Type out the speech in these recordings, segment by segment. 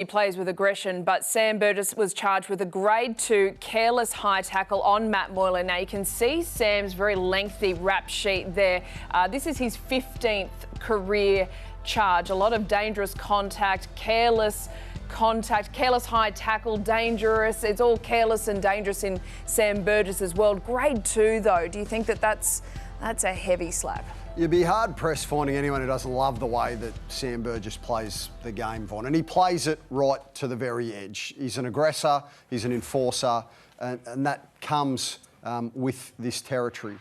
He plays with aggression, but Sam Burgess was charged with a grade 2 careless high tackle on Matt Moylan. Now you can see Sam's very lengthy rap sheet there. This is his 15th career charge. A lot of dangerous contact, careless high tackle, dangerous. It's all careless and dangerous in Sam Burgess's world. Grade 2 though, do you think that that's a heavy slap? You'd be hard-pressed finding anyone who doesn't love the way that Sam Burgess plays the game, Von, and he plays it right to the very edge. He's an aggressor, he's an enforcer, and that comes with this territory.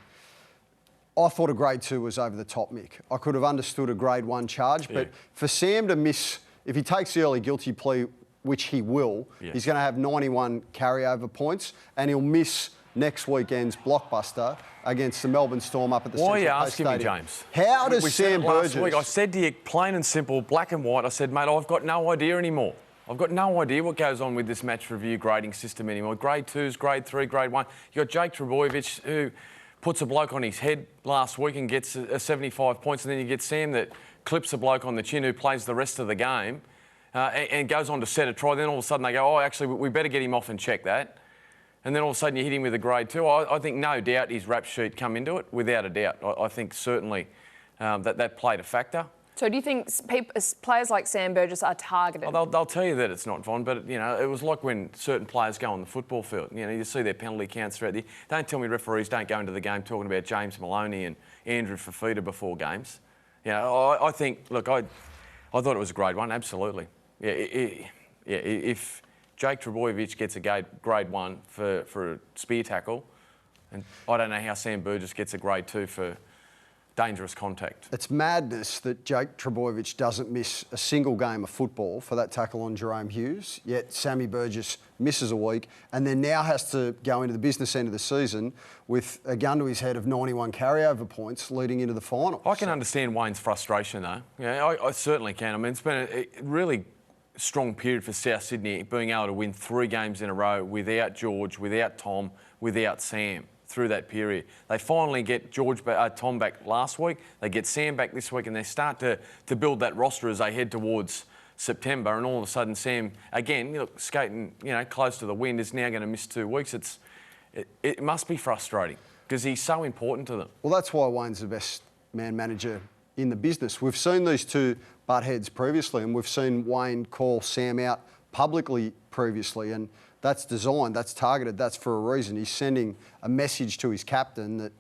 I thought a grade 2 was over the top, Mick. I could have understood a grade 1 charge, but for Sam to miss, if he takes the early guilty plea, which he will, he's going to have 91 carryover points, and he'll miss next weekend's blockbuster against the Melbourne Storm up at the Central Coast Stadium. Why are you asking me, James? How does Sam Burgess... Last week, I said to you, plain and simple, black and white, I said, mate, I've got no idea anymore. I've got no idea what goes on with this match review grading system anymore. Grade 2s, grade 3, grade 1. You got Jake Trbojevic, who puts a bloke on his head last week and gets a 75 points, and then you get Sam that clips a bloke on the chin who plays the rest of the game and goes on to set a try. Then all of a sudden they go, oh, actually, we better get him off and check that. And then all of a sudden you hit him with a grade 2. I think no doubt his rap sheet come into it, without a doubt. I think certainly that played a factor. So do you think players like Sam Burgess are targeted? Oh, they'll tell you that it's not, Von, but, you know, it was like when certain players go on the football field. You know, you see their penalty counts throughout the... Don't tell me referees don't go into the game talking about James Maloney and Andrew Fafita before games. You know, I think, look, I thought it was a grade 1, absolutely. If Jake Trbojevic gets a grade 1 for a spear tackle, and I don't know how Sam Burgess gets a grade 2 for dangerous contact. It's madness that Jake Trbojevic doesn't miss a single game of football for that tackle on Jerome Hughes, yet Sammy Burgess misses a week and then now has to go into the business end of the season with a gun to his head of 91 carryover points leading into the final. I can understand Wayne's frustration, though. Yeah, I certainly can. I mean, it's been a really strong period for South Sydney, being able to win 3 games in a row without George, without Tom, without Sam through that period. They finally get Tom back last week, they get Sam back this week, and they start to build that roster as they head towards September, and all of a sudden Sam, again, look, skating, you know, close to the wind, is now going to miss 2 weeks. It must be frustrating because he's so important to them. Well, that's why Wayne's the best man manager in the business. We've seen these two butt heads previously, and we've seen Wayne call Sam out publicly previously, and that's designed, that's targeted, that's for a reason. He's sending a message to his captain that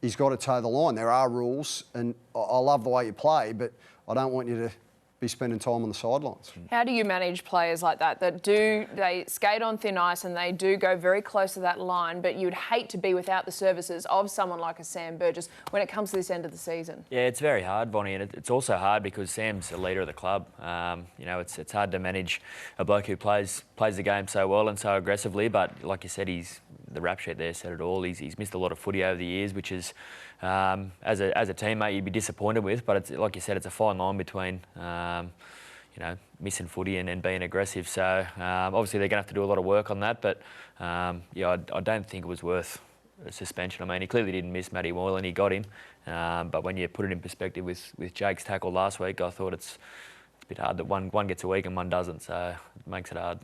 he's got to toe the line. There are rules, and I love the way you play, but I don't want you to be spending time on the sidelines. How do you manage players like that they skate on thin ice and they do go very close to that line, but you'd hate to be without the services of someone like a Sam Burgess when it comes to this end of the season? Yeah, it's very hard, Bonnie, and it's also hard because Sam's a leader of the club. You know, it's hard to manage a bloke who plays the game so well and so aggressively, but like you said, the rap sheet there said it all. He's missed a lot of footy over the years, which is, as a teammate, you'd be disappointed with. But it's, like you said, it's a fine line between, you know, missing footy and being aggressive. So obviously they're going to have to do a lot of work on that. But yeah, I don't think it was worth a suspension. I mean, he clearly didn't miss Matty Moylan. He got him. But when you put it in perspective with Jake's tackle last week, I thought it's a bit hard that one gets a week and one doesn't. So it makes it hard.